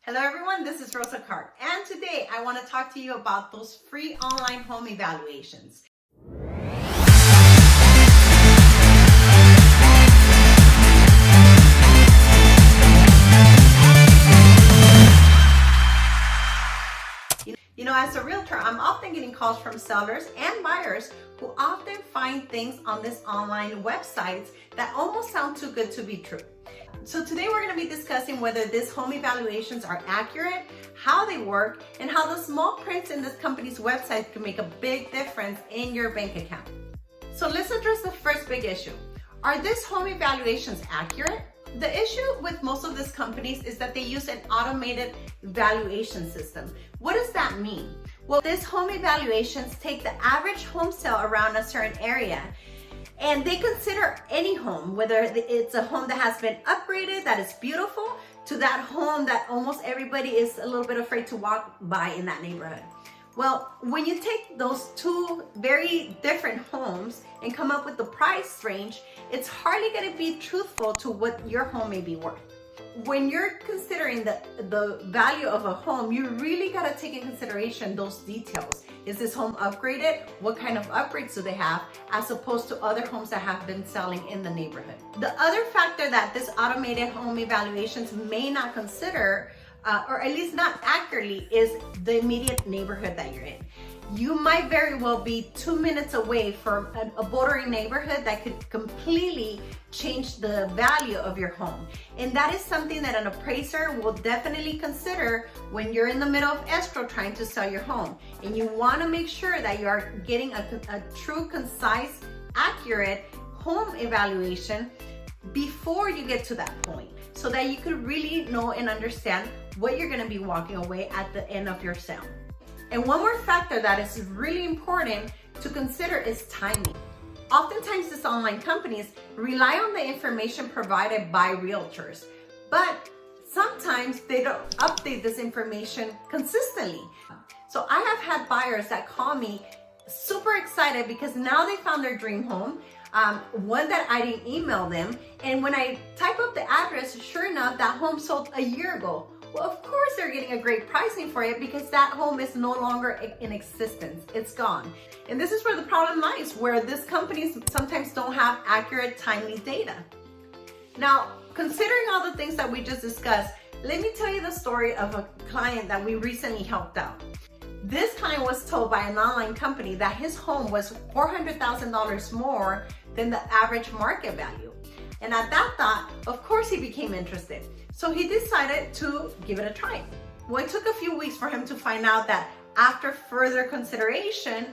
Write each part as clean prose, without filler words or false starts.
Hello everyone, this is Rosa Karp, and today I want to talk to you about those free online home evaluations. As a realtor, I'm often getting calls from sellers and buyers who often find things on these online websites that almost sound too good to be true. So today we're going to be discussing whether these home evaluations are accurate, how they work, and how the small prints in this company's website can make a big difference in your bank account. So let's address the first big issue. Are these home evaluations accurate? The issue with most of these companies is that they use an automated valuation system. What does that mean? Well, these home evaluations take the average home sale around a certain area, and they consider any home, whether it's a home that has been upgraded, that is beautiful, to that home that almost everybody is a little bit afraid to walk by in that neighborhood. Well, when you take those two very different homes and come up with the price range, it's hardly going to be truthful to what your home may be worth. When you're considering the value of a home, you really got to take in consideration those details. Is this home upgraded? What kind of upgrades do they have, as opposed to other homes that have been selling in the neighborhood? The other factor that this automated home evaluations may not consider, or at least not accurately, is the immediate neighborhood that you're in. You might very well be 2 minutes away from a bordering neighborhood that could completely change the value of your home. And that is something that an appraiser will definitely consider when you're in the middle of escrow trying to sell your home. And you want to make sure that you are getting a true, concise, accurate home evaluation before you get to that point, so that you could really know and understand what you're going to be walking away at the end of your sale. And one more factor that is really important to consider is timing. Oftentimes, these online companies rely on the information provided by realtors, but sometimes they don't update this information consistently. So I have had buyers that call me super excited because now they found their dream home, one that I didn't email them, and when I type up the address, sure enough, that home sold a year ago. Well, of course they're getting a great pricing for it because that home is no longer in existence. It's gone. And this is where the problem lies, where these companies sometimes don't have accurate, timely data. Now, considering all the things that we just discussed, let me tell you the story of a client that we recently helped out. This client was told by an online company that his home was $400,000 more than the average market value. And at that thought, of course he became interested. So he decided to give it a try. Well, it took a few weeks for him to find out that after further consideration,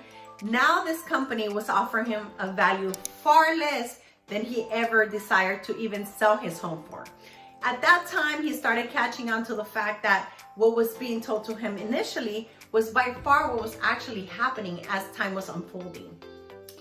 now this company was offering him a value far less than he ever desired to even sell his home for. At that time, he started catching on to the fact that what was being told to him initially was by far what was actually happening as time was unfolding.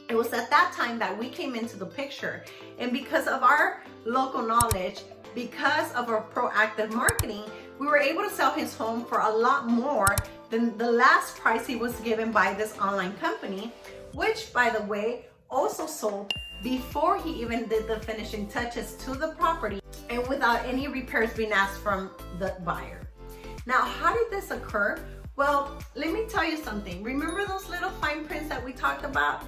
It was at that time that we came into the picture, and because of our local knowledge, because of our proactive marketing, we were able to sell his home for a lot more than the last price he was given by this online company, which, by the way, also sold before he even did the finishing touches to the property and without any repairs being asked from the buyer. Now, how did this occur? Well, let me tell you something. Remember those little fine prints that we talked about?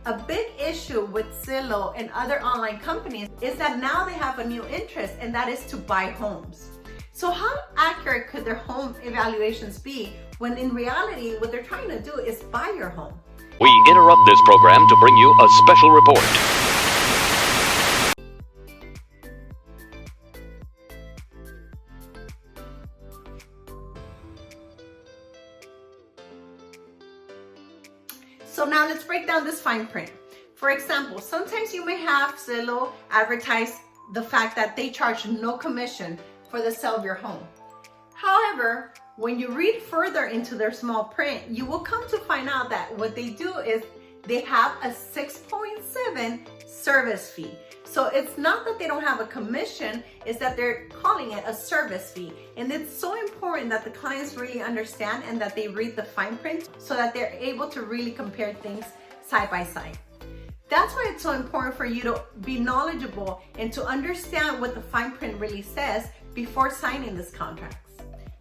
A big issue with Zillow and other online companies is that now they have a new interest, and that is to buy homes. So how accurate could their home evaluations be when in reality what they're trying to do is buy your home? We interrupt this program to bring you a special report. So now let's break down this fine print. For example, sometimes you may have Zillow advertise the fact that they charge no commission for the sale of your home. However, when you read further into their small print, you will come to find out that what they do is they have a 6.7 service fee. So it's not that they don't have a commission, it's that they're calling it a service fee. And it's so important that the clients really understand and that they read the fine print so that they're able to really compare things side by side. That's why it's so important for you to be knowledgeable and to understand what the fine print really says before signing these contracts.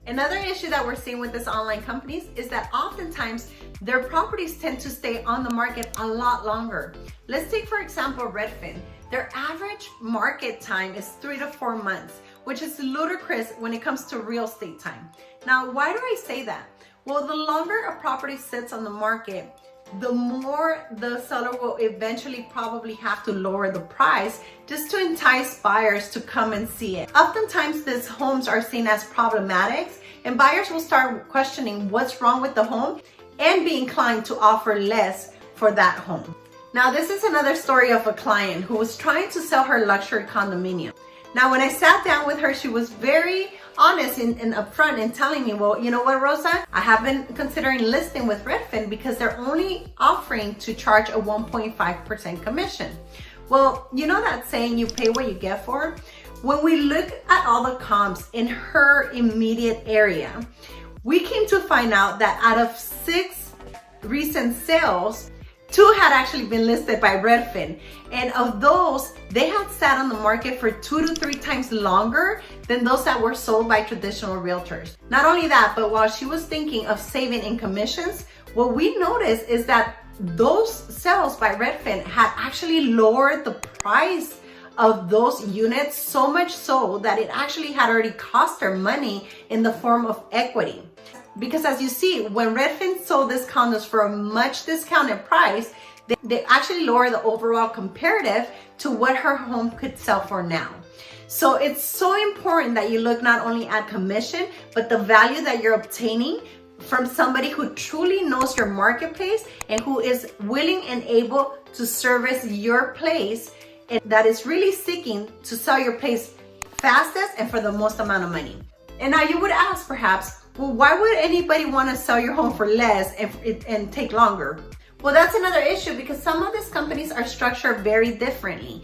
Another issue that we're seeing with this online companies is that oftentimes their properties tend to stay on the market a lot longer. Let's take, for example, Redfin. Their average market time is 3 to 4 months, which is ludicrous when it comes to real estate time. Now, why do I say that? Well, the longer a property sits on the market, the more the seller will eventually probably have to lower the price just to entice buyers to come and see it. Oftentimes, these homes are seen as problematic, and buyers will start questioning what's wrong with the home and be inclined to offer less for that home. Now, this is another story of a client who was trying to sell her luxury condominium. Now, when I sat down with her, she was very honest and upfront in telling me, well, you know what, Rosa, I have been considering listing with Redfin because they're only offering to charge a 1.5% commission. Well, you know that saying, you pay what you get for? When we look at all the comps in her immediate area, we came to find out that out of 6 recent sales, 2 had actually been listed by Redfin. And of those, they had sat on the market for 2 to 3 times longer than those that were sold by traditional realtors. Not only that, but while she was thinking of saving in commissions, what we noticed is that those sales by Redfin had actually lowered the price of those units so much so that it actually had already cost her money in the form of equity. Because as you see, when Redfin sold these condos for a much discounted price, they actually lowered the overall comparative to what her home could sell for now. So it's so important that you look not only at commission, but the value that you're obtaining from somebody who truly knows your marketplace and who is willing and able to service your place, and that is really seeking to sell your place fastest and for the most amount of money. And now you would ask perhaps, well, why would anybody want to sell your home for less and take longer? Well, that's another issue because some of these companies are structured very differently.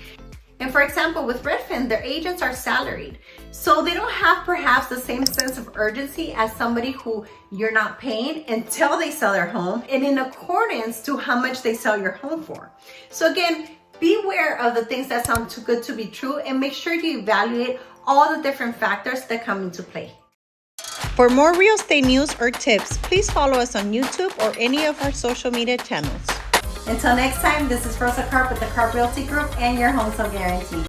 And for example, with Redfin, their agents are salaried. So they don't have perhaps the same sense of urgency as somebody who you're not paying until they sell their home and in accordance to how much they sell your home for. So again, beware of the things that sound too good to be true and make sure you evaluate all the different factors that come into play. For more real estate news or tips, please follow us on YouTube or any of our social media channels. Until next time, this is Rosa Karp with the Karp Realty Group and your home sale guarantee.